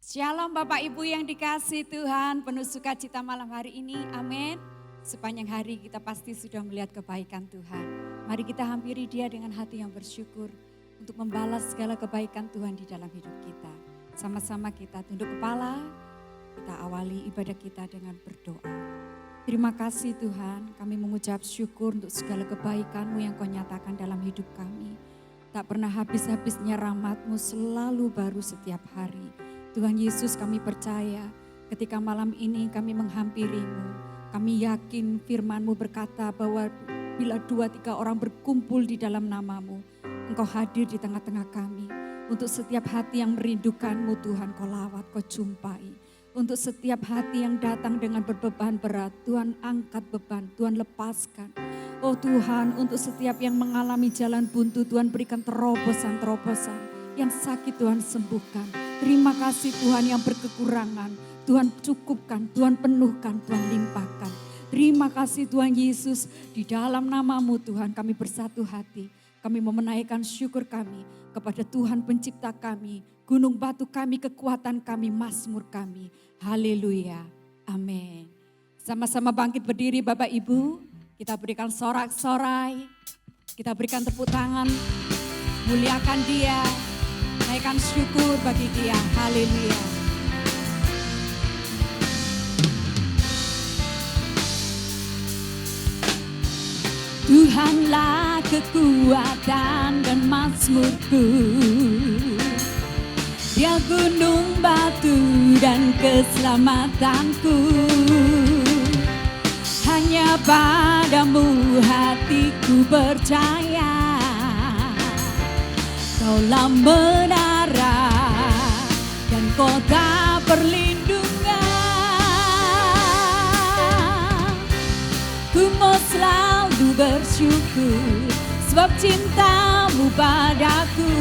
Shalom Bapak Ibu yang dikasihi Tuhan, penuh sukacita malam hari ini, amin. Sepanjang hari kita pasti sudah melihat kebaikan Tuhan. Mari kita hampiri Dia dengan hati yang bersyukur untuk membalas segala kebaikan Tuhan di dalam hidup kita. Sama-sama kita tunduk kepala, kita awali ibadah kita dengan berdoa. Terima kasih Tuhan, kami mengucap syukur untuk segala kebaikan-Mu yang Kau nyatakan dalam hidup kami. Tak pernah habis-habisnya rahmat-Mu selalu baru setiap hari. Tuhan Yesus, kami percaya ketika malam ini kami menghampiri-Mu, kami yakin firman-Mu berkata bahwa bila 2-3 orang berkumpul di dalam nama-Mu, Engkau hadir di tengah-tengah kami. Untuk setiap hati yang merindukan-Mu Tuhan, Kau lawat, Kau jumpai. Untuk setiap hati yang datang dengan berbeban berat, Tuhan angkat beban, Tuhan lepaskan. Oh Tuhan, untuk setiap yang mengalami jalan buntu, Tuhan berikan terobosan-terobosan. Yang sakit Tuhan sembuhkan. Terima kasih Tuhan yang berkekurangan. Tuhan cukupkan, Tuhan penuhkan, Tuhan limpahkan. Terima kasih Tuhan Yesus, di dalam nama-Mu Tuhan kami bersatu hati. Kami memenaikkan syukur kami kepada Tuhan pencipta kami. Gunung batu kami, kekuatan kami, mazmur kami. Haleluya, amin. Sama-sama bangkit berdiri Bapak Ibu. Kita berikan sorak-sorai, kita berikan tepuk tangan, muliakan Dia. Naikkan syukur bagi Dia, haleluya. Tuhanlah kekuatan dan mazmurku, Dia gunung batu dan keselamatanku. Hanya padamu hatiku percaya, Kaulah menara dan kota perlindungan. Ku mau selalu bersyukur sebab cinta-Mu padaku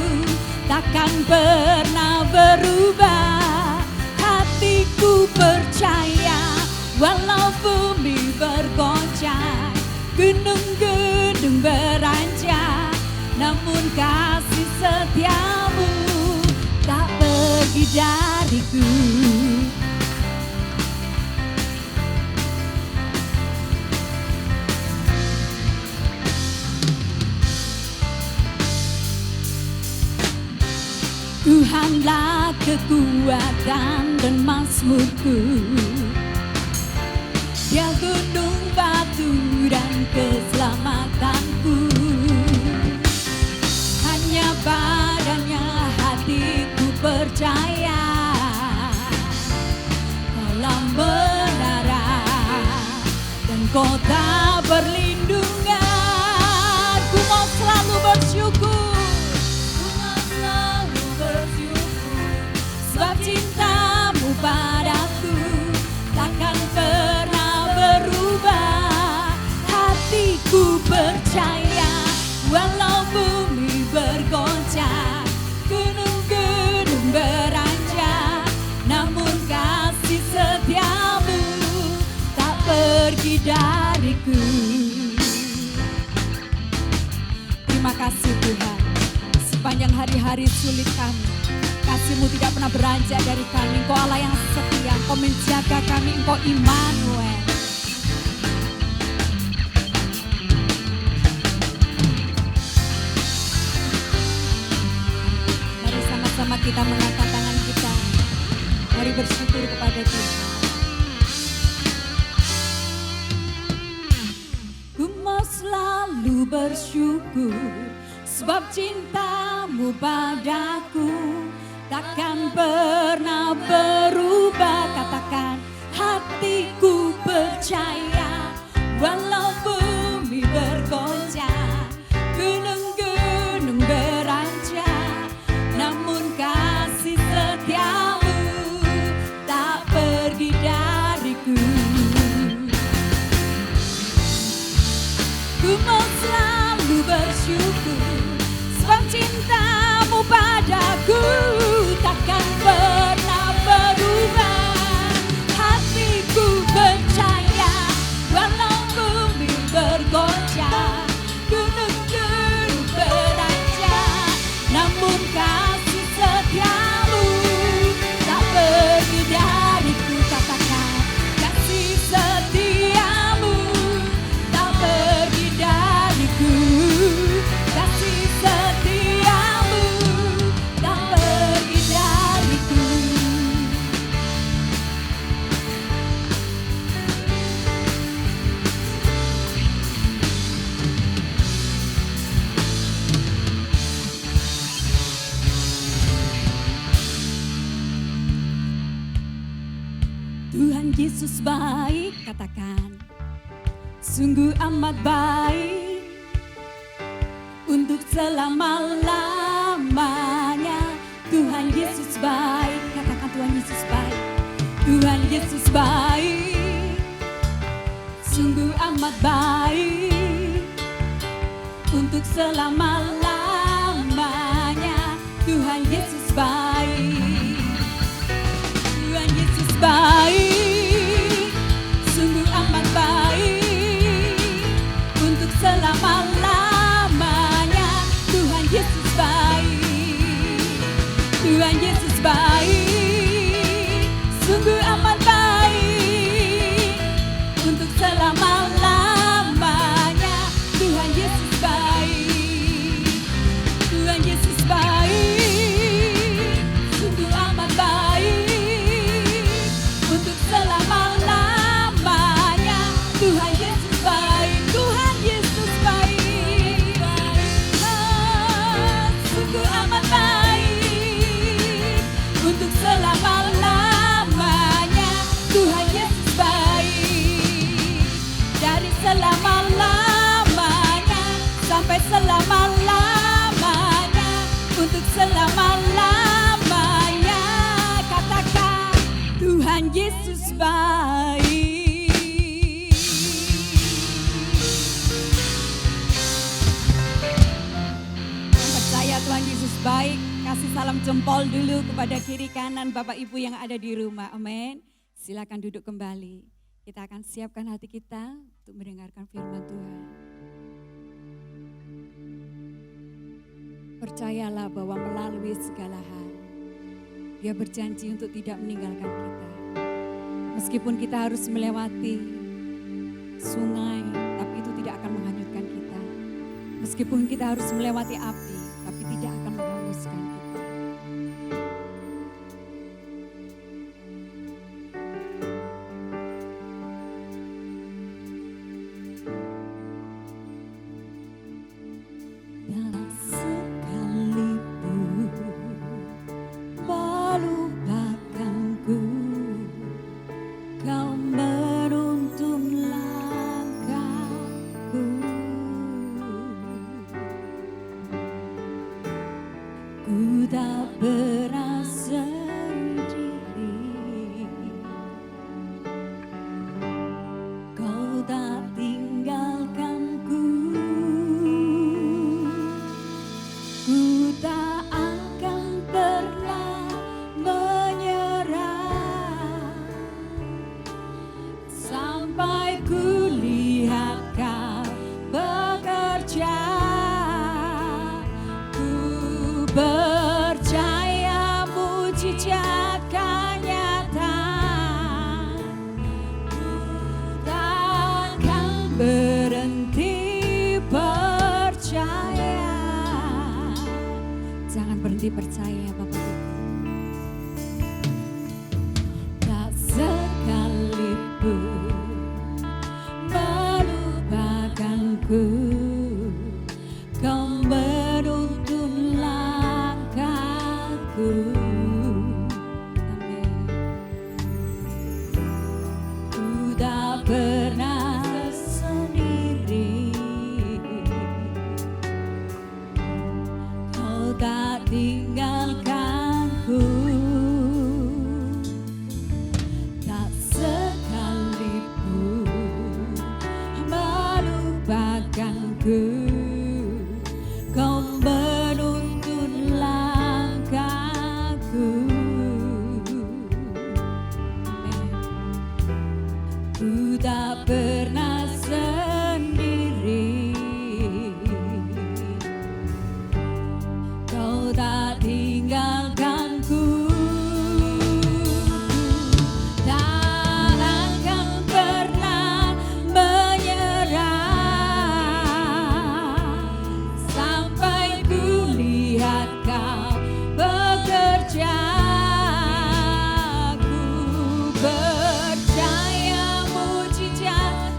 takkan pernah berubah. Hatiku percaya walau bumi bergoncang, gunung-gunung beranjak, namun kasih setia-Mu tak pergi dariku. Tuhanlah kekuatan dan mazmurku, Dia gunung batu dan keselamatanku. Hanya padanya hatiku percaya, Kaulah menara dan kota perlindungan. Ku mau selalu bersyukur, ku mau selalu bersyukur sebab cinta-Mu padaku takkan pernah berubah. Hatiku percaya walau bumi bergoncang, gunung-gunung beranjak, namun kasih setia-Mu tak pergi dariku. Terima kasih Tuhan, sepanjang hari-hari sulit kami, kasih-Mu tidak pernah beranjak dari kami. Engkau Allah yang setia, Engkau menjaga kami, Engkau Immanuel. Sama kita mengangkat tangan kita, mari bersyukur kepada Tuhan. Ku mau selalu bersyukur sebab cinta-Mu padaku takkan pernah berubah. Katakan, hatiku percaya walau bumi bergoncang, gunung-gunung beranjak, namun kasih setia-Mu tak pergi dariku. Ku mau selalu bersyukur sebab cinta-Mu padaku takkan pernah berubah. Tuhan Yesus baik, katakan. Sungguh amat baik untuk selama-lamanya. Tuhan Yesus baik, katakan Tuhan Yesus baik. Tuhan Yesus baik, sungguh amat baik untuk selama-lamanya. Tuhan Yesus baik. Tuhan Yesus baik, sungguh amat baik untuk selama-lamanya. Tuhan Yesus baik. Tuhan Yesus baik, sungguh amat baik untuk selama-lamanya. Tuhan Yesus baik. Tuhan Yesus baik, sungguh amat baik untuk selama-lamanya. Tuhan Yesus baik. Tuhan Yesus baik, sungguh amat baik untuk selama-lamanya. Tuhan Yesus baik, dari selama-lamanya sampai selama-lamanya, untuk selama-lamanya. Katakan Tuhan Yesus baik. Percaya Tuhan Yesus baik. Kasih salam jempol dulu kepada kiri kanan Bapak Ibu yang ada di rumah. Amin. Silakan duduk kembali. Kita akan siapkan hati kita untuk mendengarkan firman Tuhan. Percayalah bahwa melalui segala hal, Dia berjanji untuk tidak meninggalkan kita. Meskipun kita harus melewati sungai, tapi itu tidak akan menghanyutkan kita. Meskipun kita harus melewati api, tapi tidak akan menghanguskan kita. Percaya Bapak Ibu, tak sekalipun melupakanku, Kau menuntun langkahku. Amin. Ku tak pernah sendiri, Kau tak tinggalkanku, tak sekalipun melupakanku, Kau menuntun langkahku. Ku tak pernah sendiri, Kau tak tinggalkanku, tak akan pernah menyerah sampai ku lihat Kau bekerja. Ku percaya mujizat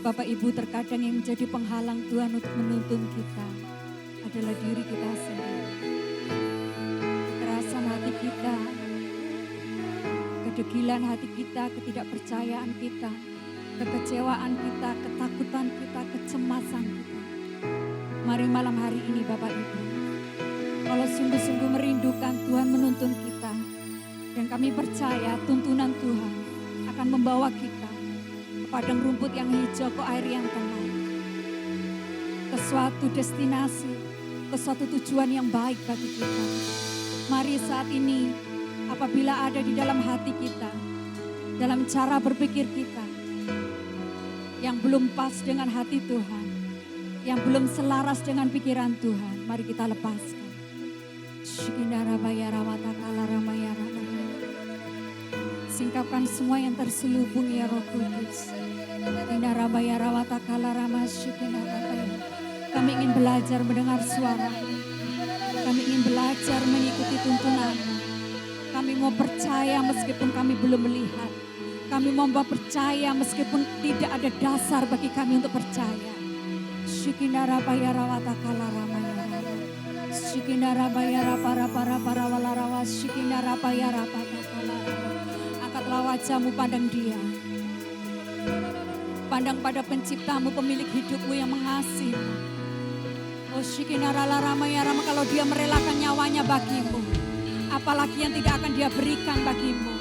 Bapak Ibu, terkadang yang menjadi penghalang Tuhan untuk menuntun kita adalah diri kita sendiri. Kekerasan hati kita, kedegilan hati kita, ketidakpercayaan kita, kekecewaan kita, ketakutan kita, kecemasan kita. Mari malam hari ini Bapak Ibu, kalau sungguh-sungguh merindukan Tuhan menuntun kita, dan kami percaya tuntunan Tuhan akan membawa kita ke padang rumput yang hijau, ke air yang tenang, ke suatu destinasi, ke suatu tujuan yang baik bagi kita. Mari saat ini, apabila ada di dalam hati kita, dalam cara berpikir kita, yang belum pas dengan hati Tuhan, yang belum selaras dengan pikiran Tuhan, mari kita lepaskan. Singkapkan semua yang terselubung ya Roh Kudus. Kami ingin belajar mendengar suara. Kami ingin belajar mengikuti tuntunan. Kami mau percaya meskipun kami belum melihat. Kami mau percaya meskipun tidak ada dasar bagi kami untuk percaya. Angkatlah wajahmu, pandang Dia. Pandang pada penciptamu, pemilik hidupmu yang mengasihi. Kalau Dia merelakan nyawanya bagimu, apalagi yang tidak akan Dia berikan bagimu.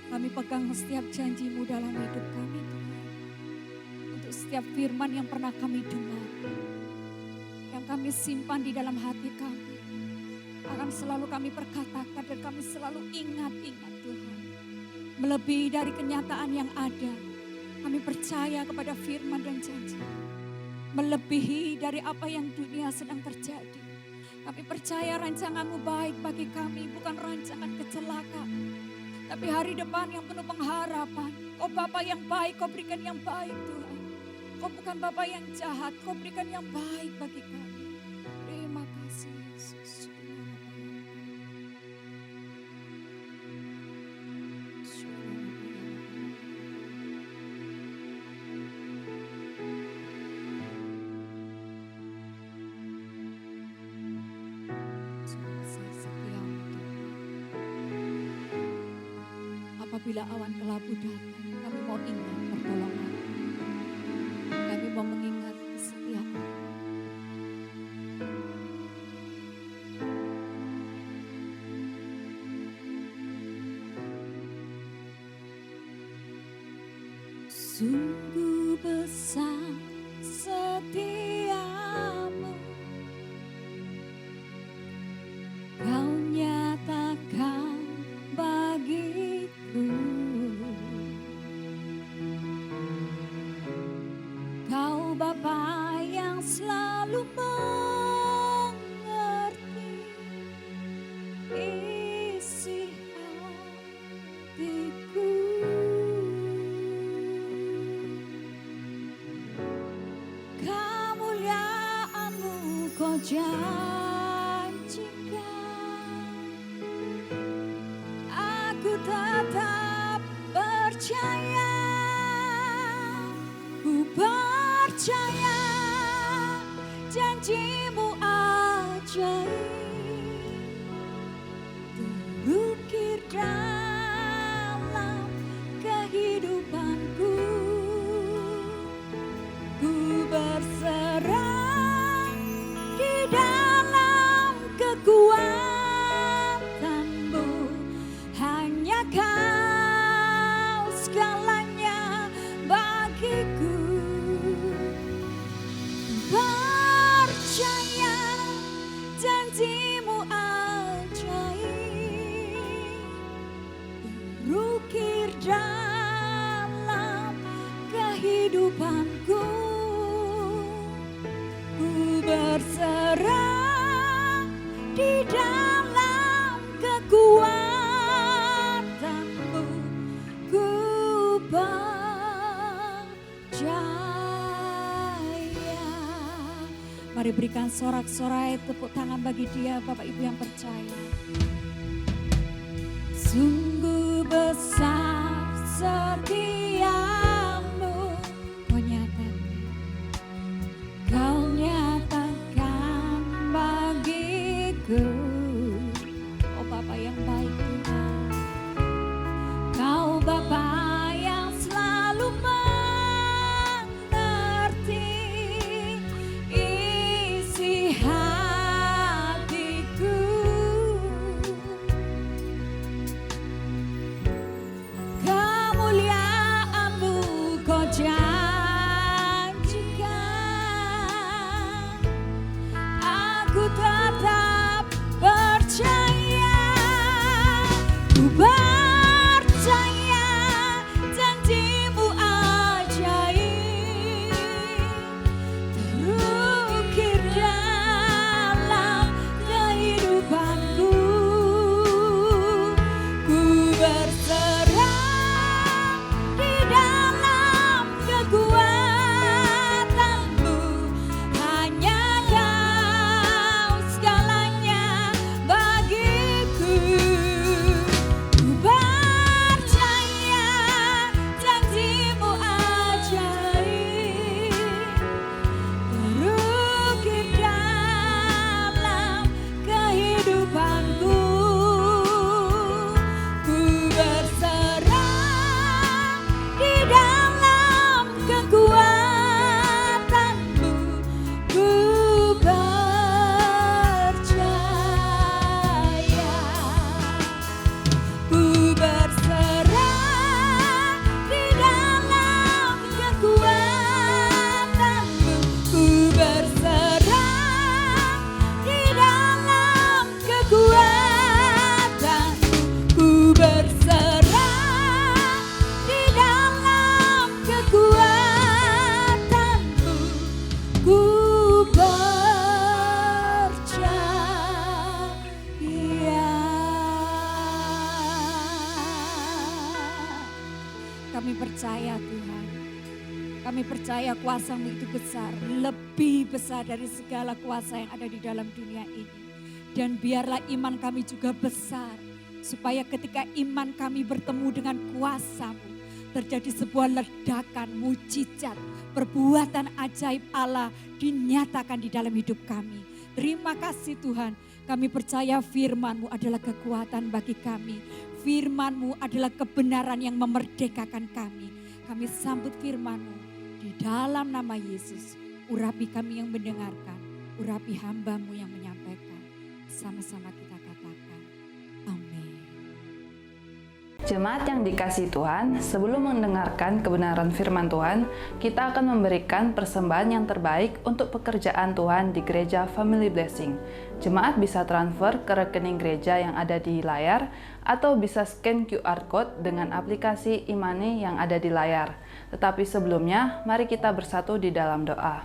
Kami pegang setiap janji-Mu dalam hidup kami, Tuhan. Untuk setiap firman yang pernah kami dengar, yang kami simpan di dalam hati kami, akan selalu kami perkatakan dan kami selalu ingat-ingat Tuhan. Melebihi dari kenyataan yang ada, kami percaya kepada firman dan janji. Melebihi dari apa yang dunia sedang terjadi. Kami percaya rancangan-Mu baik bagi kami, bukan rancangan kecelakaan. Tapi hari depan yang penuh pengharapan. Kau Bapa yang baik, Kau berikan yang baik Tuhan. Kau bukan Bapa yang jahat, Kau berikan yang baik bagi kami. Terima kasih Yesus. Apabila awan kelabu datang, kami mau ingat pertolongan. Kami mau mengingat kesetiaan. Sungguh besar setiamu, Kau nyatakan bagiku. Kau Bapa yang selalu mengerti isi hatiku. Kemuliaan-Mu Kau janjikan, aku tetap percaya. percaya janjimu ajaib terukir dalam kehidupanku. Ku berserah di dalam kekuatanmu, hanya Kau segalanya bagiku. Percaya janjimu ajaib terukir dalam kehidupanku. Ku berserah di dalam kekuatanmu. Ku percaya. Mari berikan sorak-sorai tepuk tangan bagi dia, Bapak Ibu yang percaya. Sungguh besar setiamu, Kau nyatakan, Kau nyatakan bagiku. Oh Bapa yang baik Tuhan, Kau Bapa yang selalu mengerti isi hatiku. Kemuliaan-Mu Kau janjikan, aku tetap percaya. Ku percaya janjimu ajaib terukir dalam kehidupanku. Ku berserah di dalam kekuatanmu, hanya Kau segalanya bagiku. Ku percaya janjimu ajaib terukir dalam kehidupanku. Ku berserah di dalam kekuatanmu. Ku percaya. Ku berserah di dalam kekuatanmu. Ku berserah di dalam kekuatanmu. Ku berserah di dalam kekuatanmu. Ku percaya. Kami percaya Tuhan, kami percaya kuasa-Mu itu besar, lebih besar dari segala kuasa yang ada di dalam dunia ini. Dan biarlah iman kami juga besar, supaya ketika iman kami bertemu dengan kuasa-Mu, terjadi sebuah ledakan, mujizat, perbuatan ajaib Allah dinyatakan di dalam hidup kami. Terima kasih Tuhan, kami percaya firman-Mu adalah kekuatan bagi kami. Firman-Mu adalah kebenaran yang memerdekakan kami. Kami sambut firman-Mu di dalam nama Yesus. Urapi kami yang mendengarkan, urapi hamba-Mu yang menyampaikan. Sama-sama kita katakan, amin. Jemaat yang dikasihi Tuhan, sebelum mendengarkan kebenaran firman Tuhan, kita akan memberikan persembahan yang terbaik untuk pekerjaan Tuhan di Gereja Family Blessing. Jemaat bisa transfer ke rekening gereja yang ada di layar, atau bisa scan QR Code dengan aplikasi e-money yang ada di layar. Tetapi sebelumnya, mari kita bersatu di dalam doa.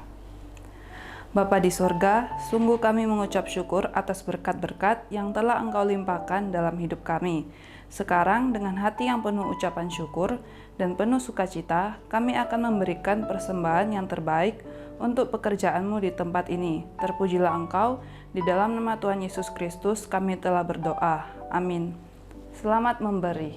Bapa di sorga, sungguh kami mengucap syukur atas berkat-berkat yang telah Engkau limpahkan dalam hidup kami. Sekarang dengan hati yang penuh ucapan syukur dan penuh sukacita, kami akan memberikan persembahan yang terbaik untuk pekerjaan-Mu di tempat ini. Terpujilah Engkau, di dalam nama Tuhan Yesus Kristus kami telah berdoa. Amin. Selamat memberi.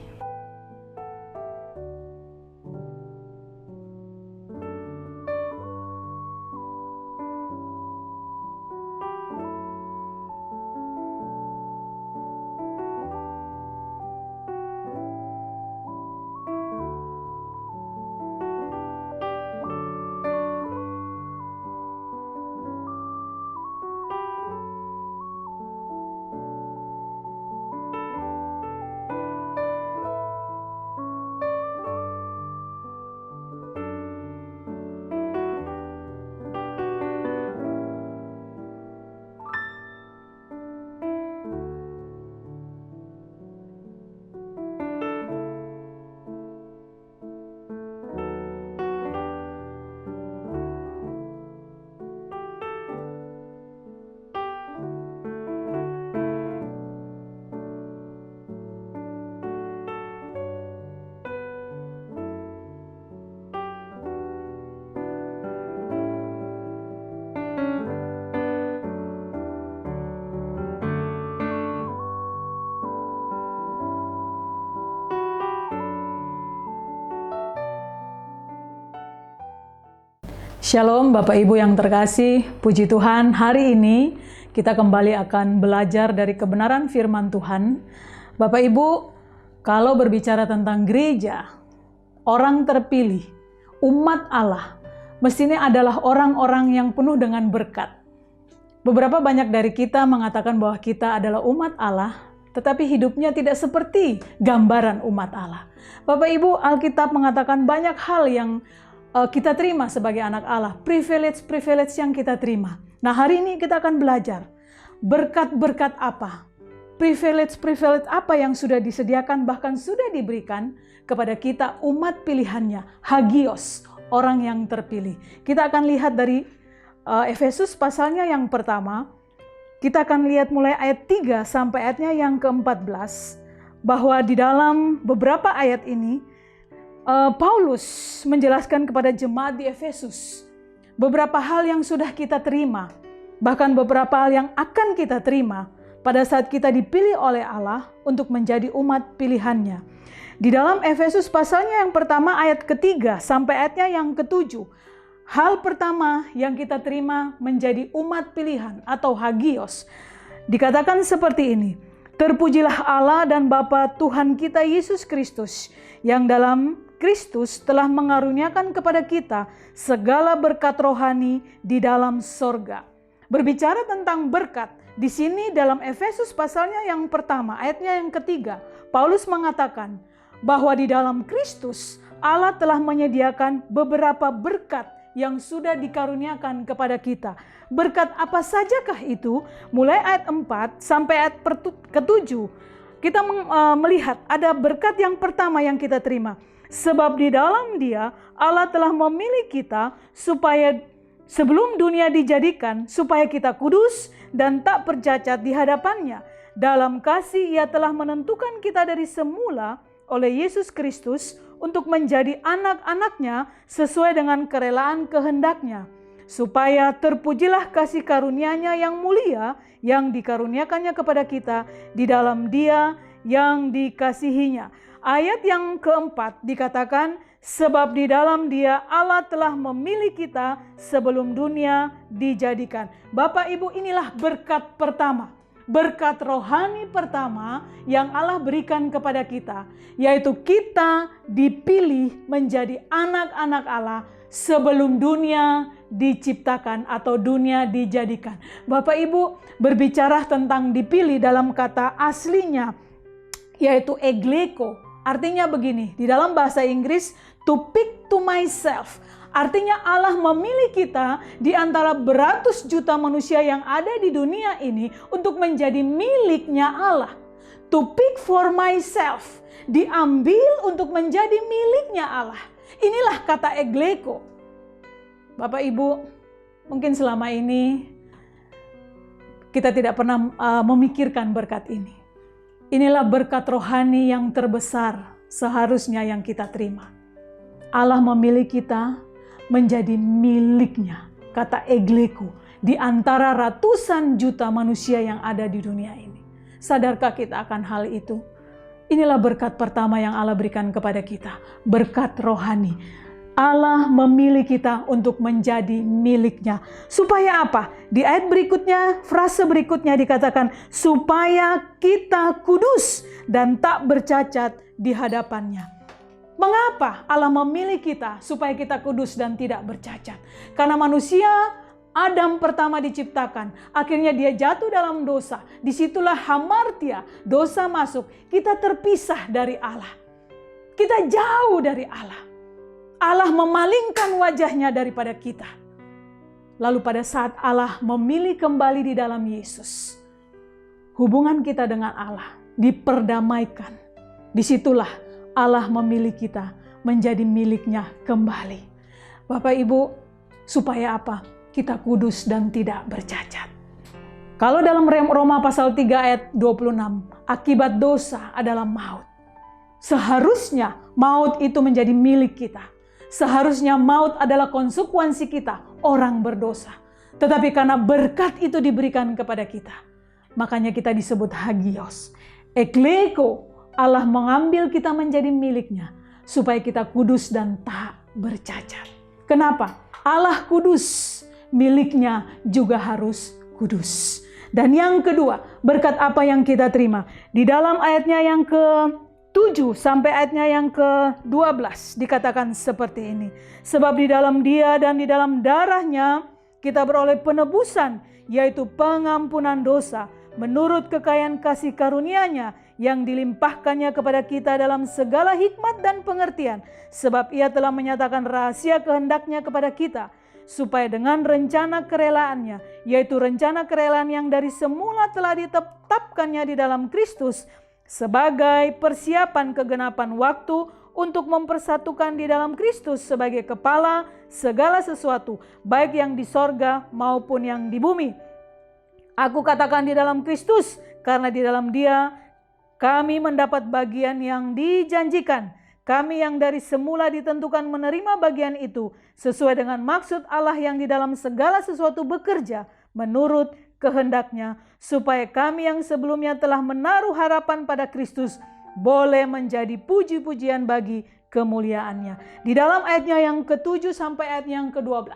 Shalom Bapak Ibu yang terkasih, puji Tuhan, hari ini kita kembali akan belajar dari kebenaran firman Tuhan. Bapak Ibu, kalau berbicara tentang gereja, orang terpilih, umat Allah, mestinya adalah orang-orang yang penuh dengan berkat. Beberapa banyak dari kita mengatakan bahwa kita adalah umat Allah, tetapi hidupnya tidak seperti gambaran umat Allah. Bapak Ibu, Alkitab mengatakan banyak hal yang kita terima sebagai anak Allah, privilege yang kita terima. Nah, hari ini kita akan belajar berkat-berkat apa, privilege apa yang sudah disediakan, bahkan sudah diberikan kepada kita umat pilihannya, hagios, orang yang terpilih. Kita akan lihat dari Efesus pasalnya yang pertama, kita akan lihat mulai ayat 3 sampai ayatnya yang ke-14, bahwa di dalam beberapa ayat ini, Paulus menjelaskan kepada jemaat di Efesus beberapa hal yang sudah kita terima, bahkan beberapa hal yang akan kita terima pada saat kita dipilih oleh Allah untuk menjadi umat pilihannya. Di dalam Efesus pasalnya yang pertama ayat ke-3 sampai ayatnya yang ke-7, hal pertama yang kita terima menjadi umat pilihan atau hagios, dikatakan seperti ini: terpujilah Allah dan Bapa Tuhan kita Yesus Kristus, yang dalam Kristus telah mengaruniakan kepada kita segala berkat rohani di dalam sorga. Berbicara tentang berkat, di sini dalam Efesus pasalnya yang pertama, ayatnya yang ketiga, Paulus mengatakan bahwa di dalam Kristus Allah telah menyediakan beberapa berkat yang sudah dikaruniakan kepada kita. Berkat apa sajakah itu? Mulai ayat 4 sampai ayat ke-7, kita melihat ada berkat yang pertama yang kita terima. Sebab di dalam Dia Allah telah memilih kita supaya sebelum dunia dijadikan, supaya kita kudus dan tak bercacat di hadapannya. Dalam kasih Ia telah menentukan kita dari semula oleh Yesus Kristus untuk menjadi anak-anaknya sesuai dengan kerelaan kehendak-Nya, supaya terpujilah kasih karunia-Nya yang mulia yang dikaruniakannya kepada kita di dalam Dia yang dikasihinya. Ayat yang keempat dikatakan, sebab di dalam Dia Allah telah memilih kita sebelum dunia dijadikan. Bapak Ibu, inilah berkat pertama, berkat rohani pertama yang Allah berikan kepada kita, yaitu kita dipilih menjadi anak-anak Allah sebelum dunia diciptakan atau dunia dijadikan. Bapak Ibu, berbicara tentang dipilih dalam kata aslinya, yaitu egleko. Artinya begini, di dalam bahasa Inggris, to pick to myself. Artinya Allah memilih kita di antara beratus juta manusia yang ada di dunia ini untuk menjadi miliknya Allah. To pick for myself, diambil untuk menjadi miliknya Allah. Inilah kata egleko. Bapak Ibu, mungkin selama ini kita tidak pernah memikirkan berkat ini. Inilah berkat rohani yang terbesar seharusnya yang kita terima. Allah memilih kita menjadi miliknya, kata egleko, di antara ratusan juta manusia yang ada di dunia ini. Sadarkah kita akan hal itu? Inilah berkat pertama yang Allah berikan kepada kita, berkat rohani. Allah memilih kita untuk menjadi miliknya. Supaya apa? Di ayat berikutnya, frase berikutnya dikatakan, supaya kita kudus dan tak bercacat di hadapannya. Mengapa Allah memilih kita supaya kita kudus dan tidak bercacat? Karena manusia Adam pertama diciptakan, akhirnya dia jatuh dalam dosa. Disitulah hamartia, dosa masuk. Kita terpisah dari Allah. Kita jauh dari Allah. Allah memalingkan wajahnya daripada kita. Lalu pada saat Allah memilih kembali di dalam Yesus, hubungan kita dengan Allah diperdamaikan. Disitulah Allah memilih kita menjadi miliknya kembali. Bapak Ibu, supaya apa? Kita kudus dan tidak bercacat. Kalau dalam Roma pasal 3 ayat 26, akibat dosa adalah maut. Seharusnya maut itu menjadi milik kita. Seharusnya maut adalah konsekuensi kita, orang berdosa. Tetapi karena berkat itu diberikan kepada kita, makanya kita disebut hagios. Ekleko, Allah mengambil kita menjadi miliknya, supaya kita kudus dan tak bercacat. Kenapa? Allah kudus, miliknya juga harus kudus. Dan yang kedua, berkat apa yang kita terima? Di dalam ayatnya yang ke-7 sampai ayatnya yang ke-12 dikatakan seperti ini. Sebab di dalam Dia dan di dalam darahnya kita beroleh penebusan, yaitu pengampunan dosa, menurut kekayaan kasih karunia-Nya yang dilimpahkannya kepada kita dalam segala hikmat dan pengertian. Sebab Ia telah menyatakan rahasia kehendak-Nya kepada kita, supaya dengan rencana kerelaannya, yaitu rencana kerelaan yang dari semula telah ditetapkannya di dalam Kristus, sebagai persiapan kegenapan waktu untuk mempersatukan di dalam Kristus sebagai kepala segala sesuatu, baik yang di sorga maupun yang di bumi. Aku katakan di dalam Kristus, karena di dalam Dia kami mendapat bagian yang dijanjikan. Kami yang dari semula ditentukan menerima bagian itu sesuai dengan maksud Allah yang di dalam segala sesuatu bekerja menurut kehendak-Nya, supaya kami yang sebelumnya telah menaruh harapan pada Kristus boleh menjadi puji-pujian bagi kemuliaan-Nya. Di dalam ayatnya yang ke-7 sampai ayat yang ke-12,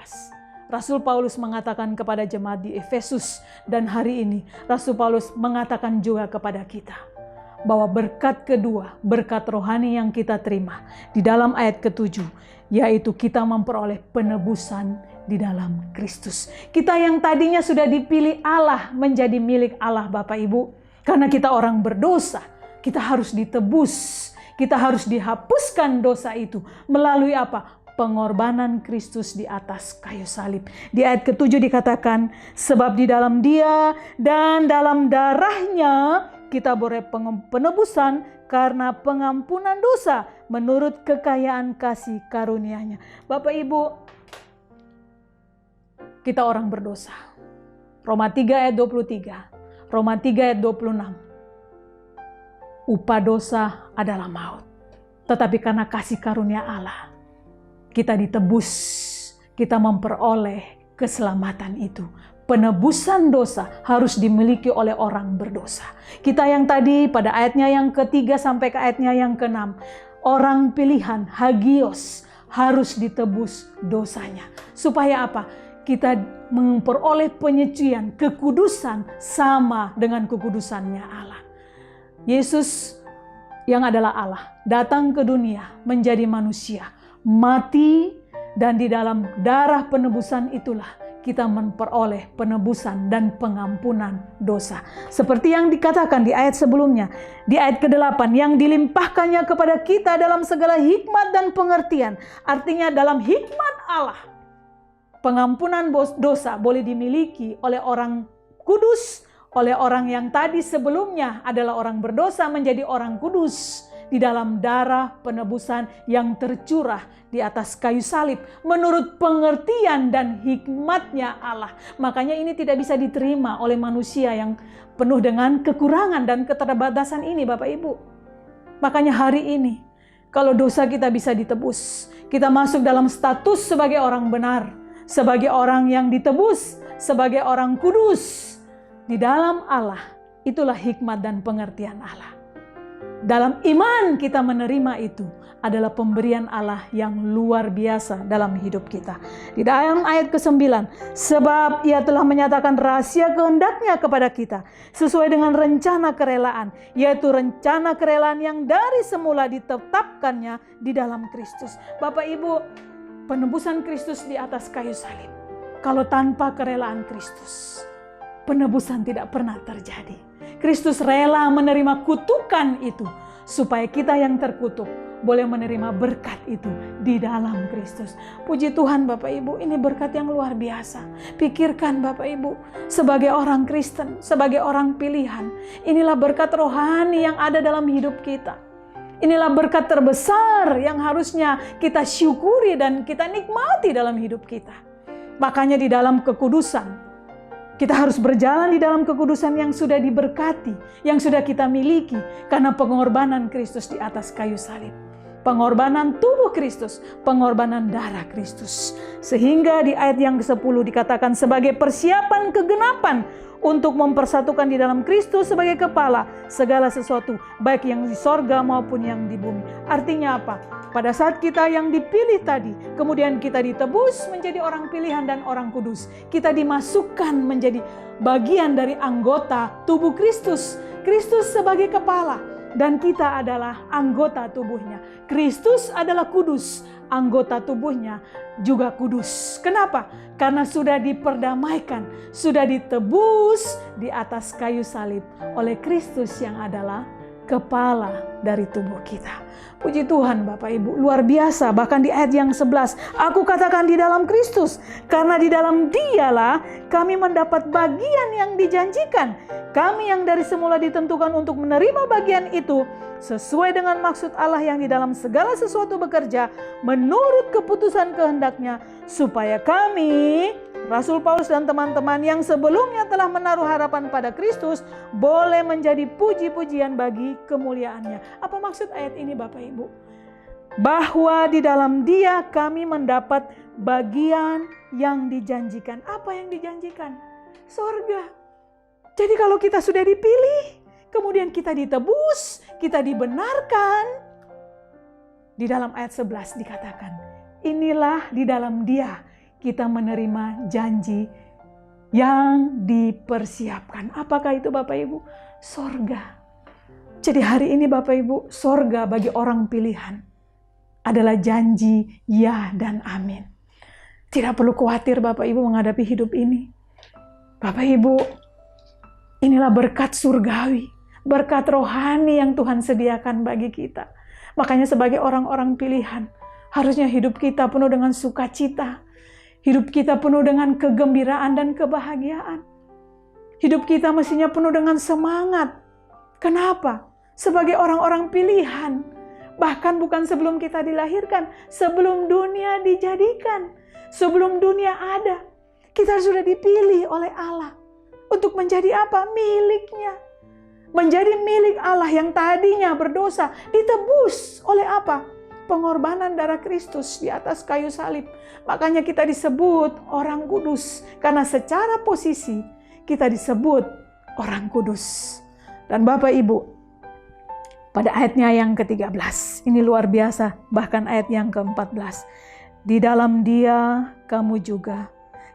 Rasul Paulus mengatakan kepada jemaat di Efesus, dan hari ini Rasul Paulus mengatakan juga kepada kita, bahwa berkat kedua, berkat rohani yang kita terima di dalam ayat ke-7, yaitu kita memperoleh penebusan di dalam Kristus. Kita yang tadinya sudah dipilih Allah menjadi milik Allah, Bapak Ibu. Karena kita orang berdosa, kita harus ditebus, kita harus dihapuskan dosa itu melalui apa? Pengorbanan Kristus di atas kayu salib. Di ayat ke-7 dikatakan, sebab di dalam Dia dan dalam darahnya kita beroleh penebusan karena pengampunan dosa menurut kekayaan kasih karunia-Nya. Bapak Ibu, kita orang berdosa. Roma 3 ayat 23, Roma 3 ayat 26. Upah dosa adalah maut. Tetapi karena kasih karunia Allah, kita ditebus, kita memperoleh keselamatan itu. Penebusan dosa harus dimiliki oleh orang berdosa. Kita yang tadi pada ayatnya yang ke-3 sampai ke ayatnya yang ke-6, orang pilihan, hagios, harus ditebus dosanya. Supaya apa? Kita memperoleh penyucian, kekudusan sama dengan kekudusannya Allah. Yesus yang adalah Allah datang ke dunia menjadi manusia, mati, dan di dalam darah penebusan itulah kita memperoleh penebusan dan pengampunan dosa. Seperti yang dikatakan di ayat sebelumnya, di ayat ke-8, yang dilimpahkannya kepada kita dalam segala hikmat dan pengertian. Artinya dalam hikmat Allah, pengampunan dosa boleh dimiliki oleh orang kudus, oleh orang yang tadi sebelumnya adalah orang berdosa menjadi orang kudus, di dalam darah penebusan yang tercurah di atas kayu salib menurut pengertian dan hikmatnya Allah. Makanya ini tidak bisa diterima oleh manusia yang penuh dengan kekurangan dan keterbatasan ini, Bapak Ibu. Makanya hari ini kalau dosa kita bisa ditebus, kita masuk dalam status sebagai orang benar, sebagai orang yang ditebus, sebagai orang kudus di dalam Allah. Itulah hikmat dan pengertian Allah. Dalam iman kita menerima itu adalah pemberian Allah yang luar biasa dalam hidup kita. Di dalam ayat ke-9, sebab Ia telah menyatakan rahasia kehendak-Nya kepada kita sesuai dengan rencana kerelaan, yaitu rencana kerelaan yang dari semula ditetapkannya di dalam Kristus. Bapak Ibu, penebusan Kristus di atas kayu salib. Kalau tanpa kerelaan Kristus, penebusan tidak pernah terjadi. Kristus rela menerima kutukan itu supaya kita yang terkutuk boleh menerima berkat itu di dalam Kristus. Puji Tuhan Bapak Ibu, ini berkat yang luar biasa. Pikirkan Bapak Ibu, sebagai orang Kristen, sebagai orang pilihan, inilah berkat rohani yang ada dalam hidup kita. Inilah berkat terbesar yang harusnya kita syukuri dan kita nikmati dalam hidup kita. Makanya di dalam kekudusan, kita harus berjalan di dalam kekudusan yang sudah diberkati, yang sudah kita miliki karena pengorbanan Kristus di atas kayu salib. Pengorbanan tubuh Kristus, pengorbanan darah Kristus. Sehingga di ayat yang ke-10 dikatakan sebagai persiapan kegenapan untuk mempersatukan di dalam Kristus sebagai kepala segala sesuatu, baik yang di sorga maupun yang di bumi. Artinya apa? Pada saat kita yang dipilih tadi, kemudian kita ditebus menjadi orang pilihan dan orang kudus. Kita dimasukkan menjadi bagian dari anggota tubuh Kristus. Kristus sebagai kepala dan kita adalah anggota tubuhnya. Kristus adalah kudus, anggota tubuhnya juga kudus. Kenapa? Karena sudah diperdamaikan, sudah ditebus di atas kayu salib oleh Kristus yang adalah kepala dari tubuh kita. Puji Tuhan Bapak Ibu, luar biasa. Bahkan di ayat yang 11, aku katakan di dalam Kristus, karena di dalam Dialah kami mendapat bagian yang dijanjikan. Kami yang dari semula ditentukan untuk menerima bagian itu, sesuai dengan maksud Allah yang di dalam segala sesuatu bekerja, menurut keputusan kehendaknya, supaya kami, Rasul Paulus dan teman-teman yang sebelumnya telah menaruh harapan pada Kristus, boleh menjadi puji-pujian bagi kemuliaannya. Apa maksud ayat ini Bapak Ibu? Bahwa di dalam Dia kami mendapat bagian yang dijanjikan. Apa yang dijanjikan? Sorga. Jadi kalau kita sudah dipilih, kemudian kita ditebus, kita dibenarkan. Di dalam ayat 11 dikatakan, inilah di dalam Dia kita menerima janji yang dipersiapkan. Apakah itu Bapak Ibu? Sorga. Jadi hari ini Bapak Ibu, sorga bagi orang pilihan adalah janji ya dan amin. Tidak perlu khawatir Bapak Ibu menghadapi hidup ini. Bapak Ibu, inilah berkat surgawi, berkat rohani yang Tuhan sediakan bagi kita. Makanya sebagai orang-orang pilihan, harusnya hidup kita penuh dengan sukacita. Hidup kita penuh dengan kegembiraan dan kebahagiaan. Hidup kita mestinya penuh dengan semangat. Kenapa? Sebagai orang-orang pilihan. Bahkan bukan sebelum kita dilahirkan, sebelum dunia dijadikan, sebelum dunia ada. Kita sudah dipilih oleh Allah. Untuk menjadi apa? Miliknya. Menjadi milik Allah yang tadinya berdosa. Ditebus oleh apa? Pengorbanan darah Kristus di atas kayu salib. Makanya kita disebut orang kudus. Karena secara posisi kita disebut orang kudus. Dan Bapak Ibu, pada ayatnya yang ke-13, ini luar biasa. Bahkan ayat yang ke-14. Di dalam Dia kamu juga,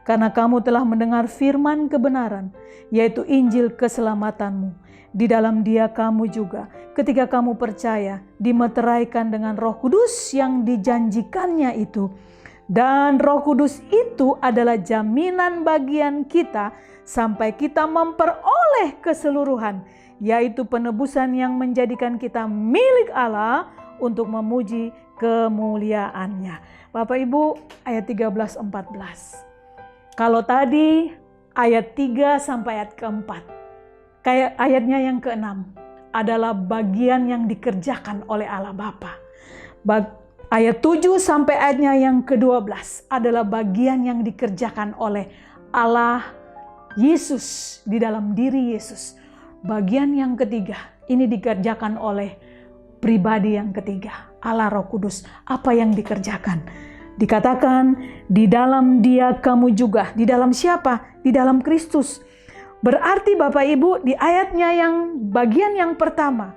karena kamu telah mendengar firman kebenaran, yaitu Injil keselamatanmu. Di dalam Dia kamu juga, ketika kamu percaya, dimeteraikan dengan Roh Kudus yang dijanjikannya itu. Dan Roh Kudus itu adalah jaminan bagian kita sampai kita memperoleh keseluruhan, yaitu penebusan yang menjadikan kita milik Allah untuk memuji kemuliaannya. Bapak Ibu, ayat 13-14. Kalau tadi ayat 3 sampai ayat ke-4. Kayak ayatnya yang ke-6 adalah bagian yang dikerjakan oleh Allah Bapa. Ayat 7 sampai ayatnya yang ke-12 adalah bagian yang dikerjakan oleh Allah Yesus di dalam diri Yesus. Bagian yang ketiga ini dikerjakan oleh pribadi yang ketiga, Allah Roh Kudus. Apa yang dikerjakan? Dikatakan di dalam Dia kamu juga. Di dalam siapa? Di dalam Kristus. Berarti Bapak Ibu di ayatnya yang bagian yang pertama,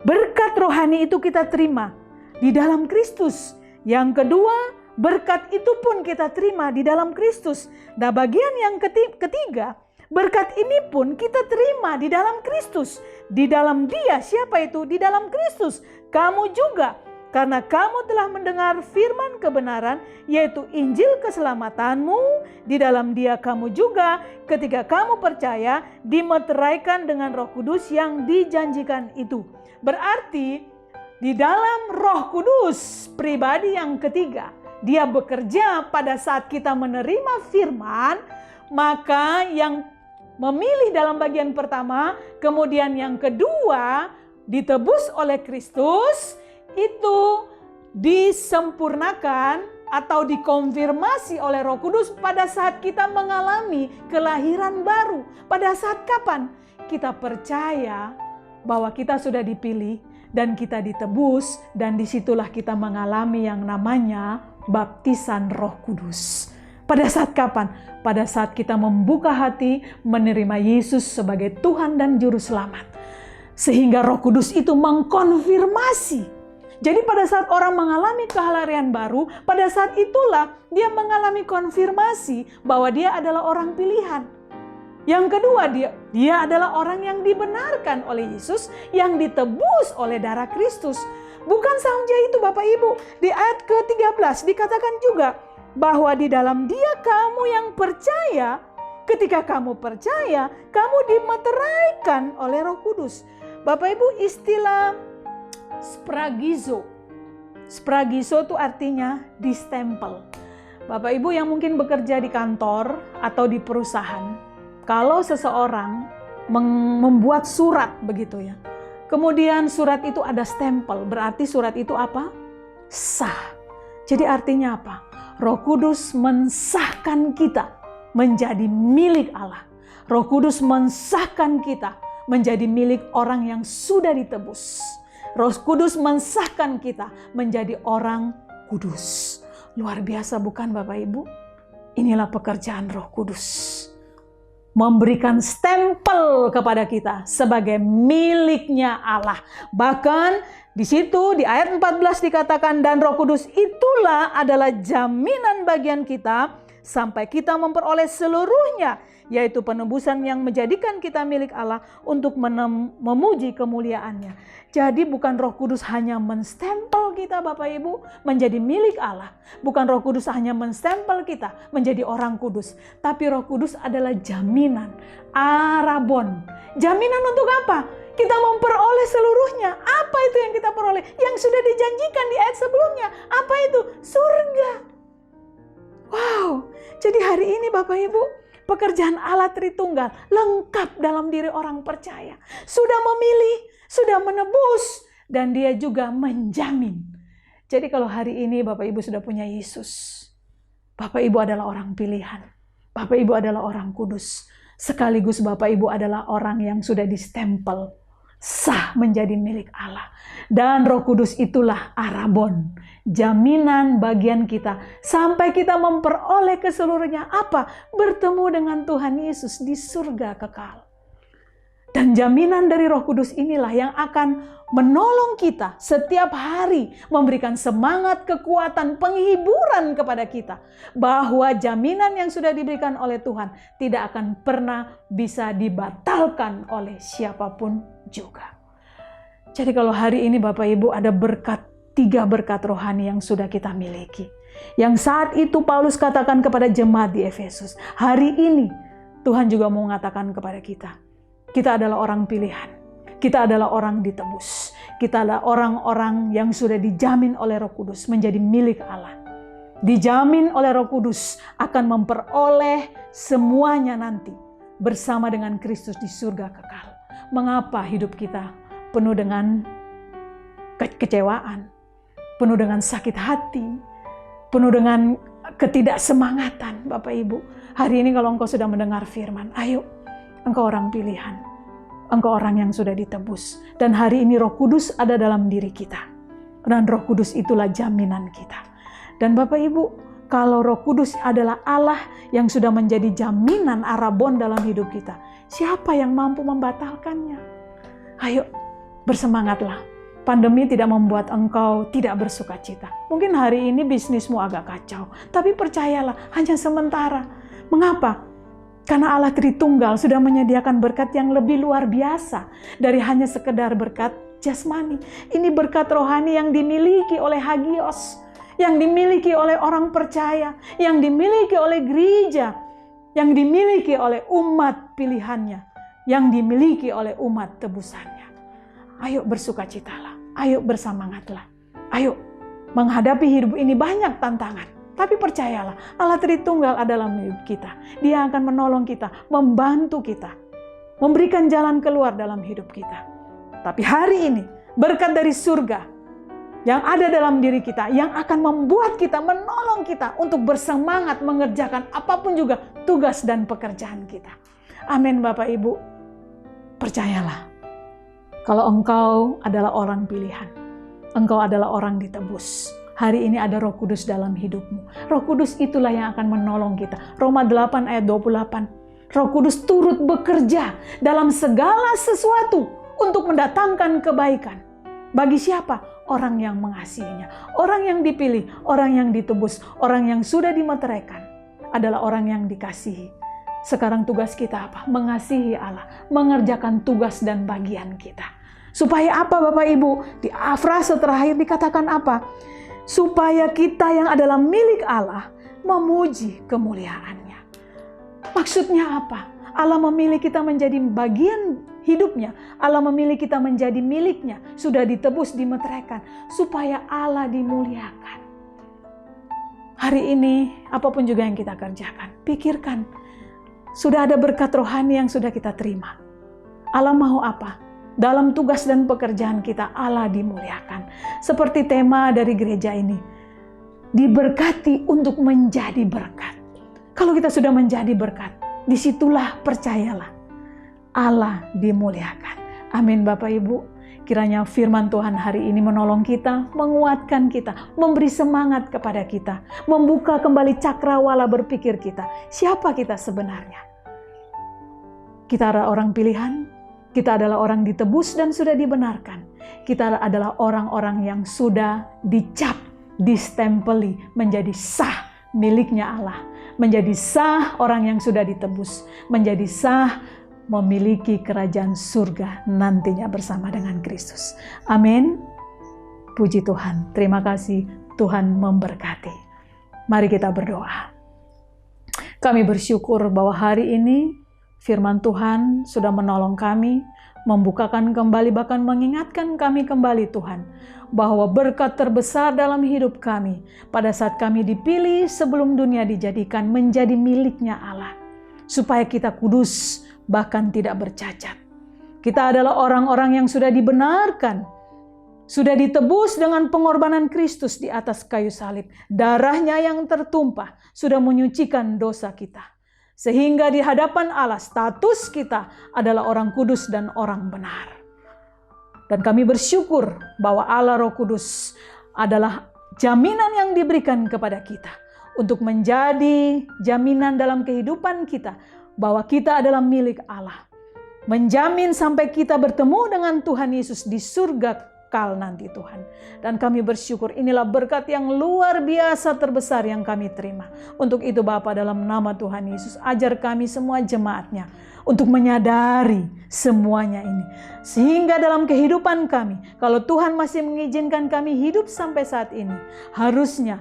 berkat rohani itu kita terima di dalam Kristus. Yang kedua, berkat itu pun kita terima di dalam Kristus. Nah bagian yang ketiga, berkat ini pun kita terima di dalam Kristus. Di dalam Dia, siapa itu? Di dalam Kristus. Kamu juga. Karena kamu telah mendengar firman kebenaran, yaitu Injil keselamatanmu, di dalam Dia kamu juga, ketika kamu percaya, dimeteraikan dengan Roh Kudus yang dijanjikan itu. Berarti, di dalam Roh Kudus, pribadi yang ketiga, Dia bekerja pada saat kita menerima firman, maka yang memilih dalam bagian pertama, kemudian yang kedua, ditebus oleh Kristus, itu disempurnakan atau dikonfirmasi oleh Roh Kudus pada saat kita mengalami kelahiran baru. Pada saat kapan? Kita percaya bahwa kita sudah dipilih dan kita ditebus, dan disitulah kita mengalami yang namanya baptisan Roh Kudus. Pada saat kapan? Pada saat kita membuka hati menerima Yesus sebagai Tuhan dan Juru Selamat. Sehingga Roh Kudus itu mengkonfirmasi. Jadi pada saat orang mengalami kehalarian baru, pada saat itulah dia mengalami konfirmasi bahwa dia adalah orang pilihan. Yang kedua, dia adalah orang yang dibenarkan oleh Yesus, yang ditebus oleh darah Kristus. Bukan saja itu Bapak Ibu, di ayat ke-13 dikatakan juga bahwa di dalam Dia kamu yang percaya, ketika kamu percaya, kamu dimeteraikan oleh Roh Kudus. Bapak Ibu, istilah spragizo. Spragizo itu artinya distempel. Bapak Ibu yang mungkin bekerja di kantor atau di perusahaan, kalau seseorang membuat surat begitu ya, kemudian surat itu ada stempel, berarti surat itu apa? Sah. Jadi artinya apa? Roh Kudus mensahkan kita menjadi milik Allah. Roh Kudus mensahkan kita menjadi milik orang yang sudah ditebus. Roh Kudus mensahkan kita menjadi orang kudus. Luar biasa bukan Bapak Ibu? Inilah pekerjaan Roh Kudus. Memberikan stempel kepada kita sebagai miliknya Allah. Bahkan di situ di ayat 14 dikatakan, dan Roh Kudus itulah adalah jaminan bagian kita sampai kita memperoleh seluruhnya, yaitu penebusan yang menjadikan kita milik Allah untuk memuji kemuliaannya. Jadi bukan Roh Kudus hanya menstempel kita Bapak Ibu menjadi milik Allah. Bukan Roh Kudus hanya menstempel kita menjadi orang kudus. Tapi Roh Kudus adalah jaminan, arabon. Jaminan untuk apa? Kita memperoleh seluruhnya. Apa itu yang kita peroleh? Yang sudah dijanjikan di ayat sebelumnya. Apa itu? Surga. Wow, jadi hari ini Bapak Ibu, pekerjaan Allah Tritunggal lengkap dalam diri orang percaya. Sudah memilih, sudah menebus, dan Dia juga menjamin. Jadi kalau hari ini Bapak Ibu sudah punya Yesus, Bapak Ibu adalah orang pilihan. Bapak Ibu adalah orang kudus. Sekaligus Bapak Ibu adalah orang yang sudah distempel, sah menjadi milik Allah. Dan Roh Kudus itulah arabon, jaminan bagian kita sampai kita memperoleh keseluruhannya. Apa? Bertemu dengan Tuhan Yesus di surga kekal. Dan jaminan dari Roh Kudus inilah yang akan menolong kita setiap hari, memberikan semangat, kekuatan, penghiburan kepada kita. Bahwa jaminan yang sudah diberikan oleh Tuhan tidak akan pernah bisa dibatalkan oleh siapapun juga. Jadi kalau hari ini Bapak Ibu ada berkat, 3 berkat rohani yang sudah kita miliki. Yang saat itu Paulus katakan kepada jemaat di Efesus. Hari ini Tuhan juga mau mengatakan kepada kita. Kita adalah orang pilihan. Kita adalah orang ditebus. Kita adalah orang-orang yang sudah dijamin oleh Roh Kudus menjadi milik Allah. Dijamin oleh Roh Kudus akan memperoleh semuanya nanti bersama dengan Kristus di surga kekal. Mengapa hidup kita penuh dengan kekecewaan, penuh dengan sakit hati, penuh dengan ketidaksemangatan Bapak Ibu? Hari ini kalau engkau sudah mendengar firman, ayo, engkau orang pilihan. Engkau orang yang sudah ditebus. Dan hari ini Roh Kudus ada dalam diri kita. Dan Roh Kudus itulah jaminan kita. Dan Bapak Ibu, kalau Roh Kudus adalah Allah yang sudah menjadi jaminan arabon dalam hidup kita, siapa yang mampu membatalkannya? Ayo, bersemangatlah. Pandemi tidak membuat engkau tidak bersuka cita. Mungkin hari ini bisnismu agak kacau. Tapi percayalah, hanya sementara. Mengapa? Karena Allah Tritunggal sudah menyediakan berkat yang lebih luar biasa dari hanya sekedar berkat jasmani. Ini berkat rohani yang dimiliki oleh hagios, yang dimiliki oleh orang percaya, yang dimiliki oleh gereja, yang dimiliki oleh umat pilihannya, yang dimiliki oleh umat tebusannya. Ayo bersukacitalah, ayo bersemangatlah, ayo menghadapi hidup ini banyak tantangan. Tapi percayalah, Allah Tritunggal adalah hidup kita. Dia akan menolong kita, membantu kita, memberikan jalan keluar dalam hidup kita. Tapi hari ini, berkat dari surga yang ada dalam diri kita, yang akan membuat kita, menolong kita untuk bersemangat mengerjakan apapun juga tugas dan pekerjaan kita. Amin Bapak Ibu. Percayalah, kalau engkau adalah orang pilihan, engkau adalah orang ditebus, hari ini ada Roh Kudus dalam hidupmu. Roh Kudus itulah yang akan menolong kita. Roma 8 ayat 28. Roh Kudus turut bekerja dalam segala sesuatu untuk mendatangkan kebaikan. Bagi siapa? Orang yang mengasihinya. Orang yang dipilih, orang yang ditebus, orang yang sudah dimeteraikan adalah orang yang dikasihi. Sekarang tugas kita apa? Mengasihi Allah, mengerjakan tugas dan bagian kita. Supaya apa Bapak Ibu? Di frase terakhir dikatakan apa? Supaya kita yang adalah milik Allah memuji kemuliaannya. Maksudnya apa? Allah memilih kita menjadi bagian hidupnya. Allah memilih kita menjadi miliknya. Sudah ditebus, dimeteraikan. Supaya Allah dimuliakan. Hari ini apapun juga yang kita kerjakan, pikirkan. Sudah ada berkat rohani yang sudah kita terima. Allah mau apa? Dalam tugas dan pekerjaan kita Allah dimuliakan. Seperti tema dari gereja ini. Diberkati untuk menjadi berkat. Kalau kita sudah menjadi berkat, disitulah percayalah Allah dimuliakan. Amin Bapak Ibu. Kiranya firman Tuhan hari ini menolong kita, menguatkan kita, memberi semangat kepada kita, membuka kembali cakrawala berpikir kita. Siapa kita sebenarnya? Kita adalah orang pilihan, kita adalah orang ditebus dan sudah dibenarkan. Kita adalah orang-orang yang sudah dicap, distempeli, menjadi sah miliknya Allah. Menjadi sah orang yang sudah ditebus, menjadi sah memiliki kerajaan surga nantinya bersama dengan Kristus. Amin. Puji Tuhan. Terima kasih. Tuhan memberkati. Mari kita berdoa. Kami bersyukur bahwa hari ini firman Tuhan sudah menolong kami, membukakan kembali, bahkan mengingatkan kami kembali Tuhan, bahwa berkat terbesar dalam hidup kami pada saat kami dipilih sebelum dunia dijadikan menjadi miliknya Allah. Supaya kita kudus, bahkan tidak bercacat. Kita adalah orang-orang yang sudah dibenarkan, sudah ditebus dengan pengorbanan Kristus di atas kayu salib. Darahnya yang tertumpah sudah menyucikan dosa kita. Sehingga di hadapan Allah status kita adalah orang kudus dan orang benar. Dan kami bersyukur bahwa Allah Roh Kudus adalah jaminan yang diberikan kepada kita. Untuk menjadi jaminan dalam kehidupan kita bahwa kita adalah milik Allah. Menjamin sampai kita bertemu dengan Tuhan Yesus di surga kekal nanti Tuhan. Dan kami bersyukur inilah berkat yang luar biasa terbesar yang kami terima. Untuk itu Bapa dalam nama Tuhan Yesus, ajar kami semua jemaatnya untuk menyadari semuanya ini. Sehingga dalam kehidupan kami, kalau Tuhan masih mengizinkan kami hidup sampai saat ini, harusnya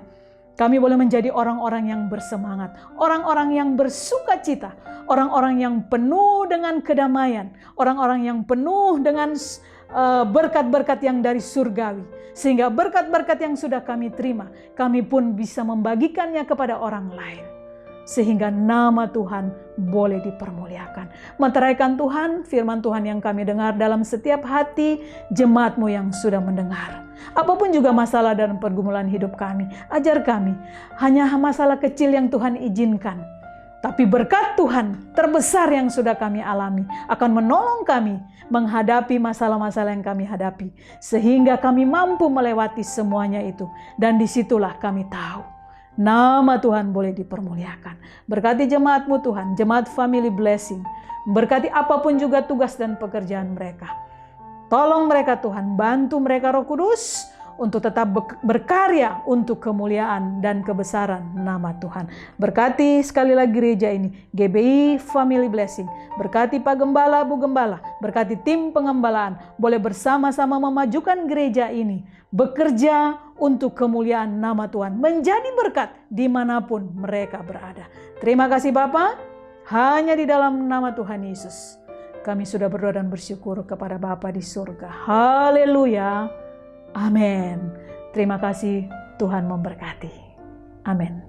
kami boleh menjadi orang-orang yang bersemangat, orang-orang yang bersuka cita, orang-orang yang penuh dengan kedamaian, orang-orang yang penuh dengan berkat-berkat yang dari surgawi. Sehingga berkat-berkat yang sudah kami terima, kami pun bisa membagikannya kepada orang lain. Sehingga nama Tuhan boleh dipermuliakan. Meteraikan Tuhan, firman Tuhan yang kami dengar dalam setiap hati jemaat-Mu yang sudah mendengar. Apapun juga masalah dan pergumulan hidup kami, ajar kami. Hanya masalah kecil yang Tuhan izinkan. Tapi berkat Tuhan terbesar yang sudah kami alami akan menolong kami menghadapi masalah-masalah yang kami hadapi. Sehingga kami mampu melewati semuanya itu. Dan disitulah kami tahu nama Tuhan boleh dipermuliakan. Berkati jemaat-Mu Tuhan, jemaat Family Blessing. Berkati apapun juga tugas dan pekerjaan mereka. Tolong mereka Tuhan, bantu mereka Roh Kudus untuk tetap berkarya untuk kemuliaan dan kebesaran nama Tuhan. Berkati sekali lagi gereja ini, GBI Family Blessing. Berkati Pak Gembala, Bu Gembala. Berkati tim pengembalaan. Boleh bersama-sama memajukan gereja ini. Bekerja untuk kemuliaan nama Tuhan. Menjadi berkat dimanapun mereka berada. Terima kasih Bapa. Hanya di dalam nama Tuhan Yesus kami sudah berdoa dan bersyukur kepada Bapa di surga. Haleluya. Amin. Terima kasih, Tuhan memberkati. Amin.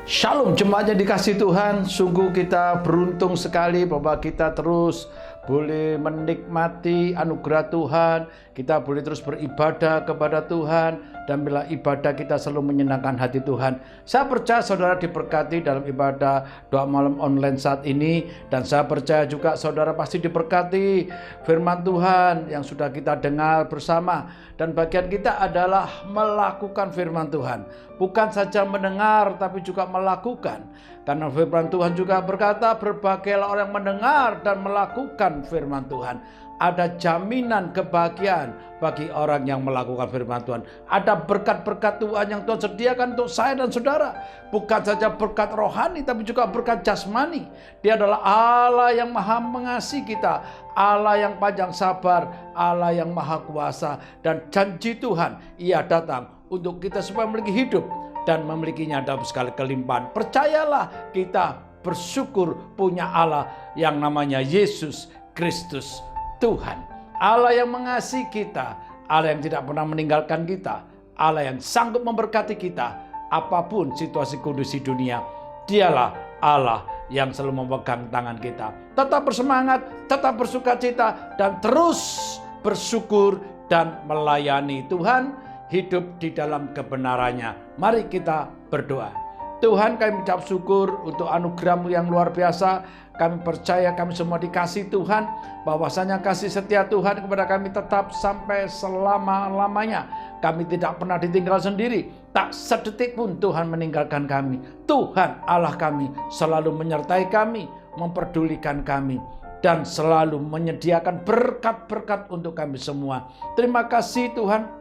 Shalom jemaatnya dikasih Tuhan. Sungguh kita beruntung sekali bahwa kita terus boleh menikmati anugerah Tuhan, kita boleh terus beribadah kepada Tuhan, dan bila ibadah kita selalu menyenangkan hati Tuhan. Saya percaya saudara diberkati dalam ibadah doa malam online saat ini, dan saya percaya juga saudara pasti diberkati firman Tuhan yang sudah kita dengar bersama. Dan bagian kita adalah melakukan firman Tuhan, bukan saja mendengar tapi juga melakukan. Karena firman Tuhan juga berkata, berbagailah orang mendengar dan melakukan firman Tuhan. Ada jaminan kebahagiaan bagi orang yang melakukan firman Tuhan. Ada berkat-berkat Tuhan yang Tuhan sediakan untuk saya dan saudara. Bukan saja berkat rohani, tapi juga berkat jasmani. Dia adalah Allah yang maha mengasihi kita, Allah yang panjang sabar, Allah yang maha kuasa. Dan janji Tuhan, Ia datang untuk kita supaya memiliki hidup dan memilikinya dalam segala kelimpahan. Percayalah, kita bersyukur punya Allah yang namanya Yesus Kristus Tuhan. Allah yang mengasihi kita, Allah yang tidak pernah meninggalkan kita, Allah yang sanggup memberkati kita apapun situasi kondisi dunia. Dialah Allah yang selalu memegang tangan kita. Tetap bersemangat, tetap bersukacita, dan terus bersyukur dan melayani Tuhan, hidup di dalam kebenarannya. Mari kita berdoa. Tuhan, kami mengucap syukur untuk anugerah-Mu yang luar biasa. Kami percaya kami semua dikasih Tuhan, bahwasanya kasih setia Tuhan kepada kami tetap sampai selama-lamanya. Kami tidak pernah ditinggal sendiri, tak sedetik pun Tuhan meninggalkan kami. Tuhan Allah kami selalu menyertai kami, memperdulikan kami, dan selalu menyediakan berkat-berkat untuk kami semua. Terima kasih Tuhan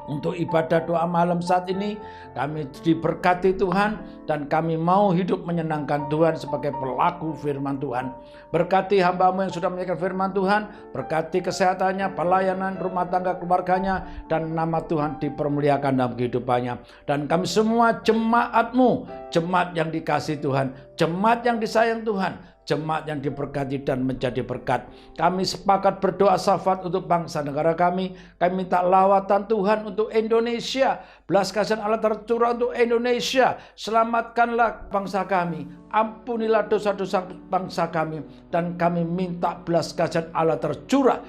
untuk ibadah doa malam saat ini. Kami diberkati Tuhan, dan kami mau hidup menyenangkan Tuhan sebagai pelaku firman Tuhan. Berkati hamba-Mu yang sudah menyampaikan firman Tuhan, berkati kesehatannya, pelayanan, rumah tangga, keluarganya, dan nama Tuhan dipermuliakan dalam kehidupannya. Dan kami semua jemaat-Mu, jemaat yang dikasih Tuhan, jemaat yang disayang Tuhan, jemaat yang diberkati dan menjadi berkat. Kami sepakat berdoa syafaat untuk bangsa negara kami. Kami minta lawatan Tuhan untuk Indonesia. Belas kasihan Allah tercurah untuk Indonesia. Selamatkanlah bangsa kami. Ampunilah dosa-dosa bangsa kami. Dan kami minta belas kasihan Allah tercurah.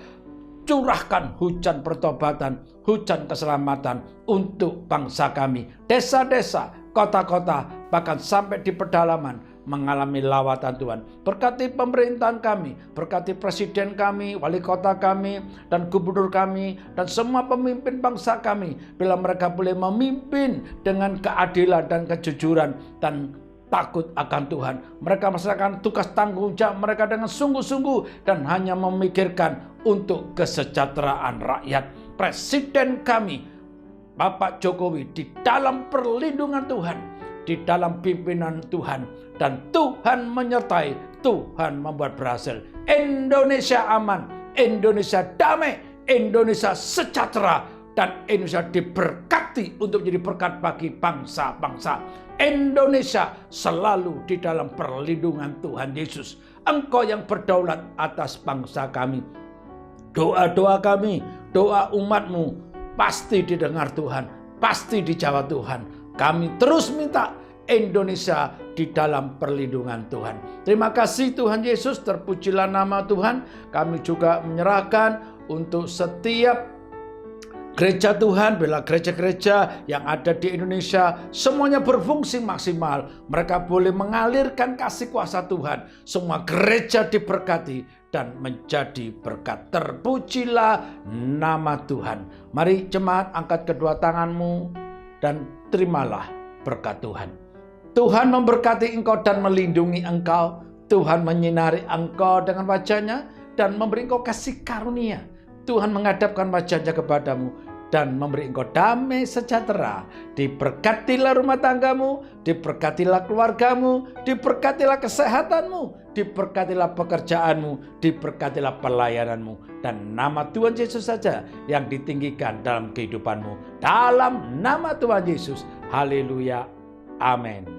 Curahkan hujan pertobatan, hujan keselamatan untuk bangsa kami. Desa-desa, kota-kota, bahkan sampai di pedalaman mengalami lawatan Tuhan. Berkati pemerintahan kami, berkati presiden kami, wali kota kami, dan gubernur kami, dan semua pemimpin bangsa kami. Bila mereka boleh memimpin dengan keadilan dan kejujuran dan takut akan Tuhan. Mereka melaksanakan tugas tanggung jawab mereka dengan sungguh-sungguh dan hanya memikirkan untuk kesejahteraan rakyat. Presiden kami, Bapak Jokowi, di dalam perlindungan Tuhan, di dalam pimpinan Tuhan, dan Tuhan menyertai, Tuhan membuat berhasil. Indonesia aman, Indonesia damai, Indonesia sejahtera, dan Indonesia diberkati untuk menjadi berkat bagi bangsa-bangsa. Indonesia selalu di dalam perlindungan Tuhan Yesus. Engkau yang berdaulat atas bangsa kami. Doa-doa kami, doa umat-Mu pasti didengar Tuhan, pasti dijawab Tuhan. Kami terus minta Indonesia di dalam perlindungan Tuhan. Terima kasih Tuhan Yesus, terpujilah nama Tuhan. Kami juga menyerahkan untuk setiap gereja Tuhan, bila gereja-gereja yang ada di Indonesia semuanya berfungsi maksimal. Mereka boleh mengalirkan kasih kuasa Tuhan. Semua gereja diberkati dan menjadi berkat. Terpujilah nama Tuhan. Mari jemaat, angkat kedua tanganmu dan terimalah berkat Tuhan. Tuhan memberkati engkau dan melindungi engkau. Tuhan menyinari engkau dengan wajahnya dan memberi engkau kasih karunia. Tuhan menghadapkan wajahnya kepadamu dan memberi engkau damai sejahtera. Diberkatilah rumah tanggamu, diberkatilah keluargamu, diberkatilah kesehatanmu, diberkatilah pekerjaanmu, diberkatilah pelayananmu. Dan nama Tuhan Yesus saja yang ditinggikan dalam kehidupanmu. Dalam nama Tuhan Yesus. Haleluya. Amin.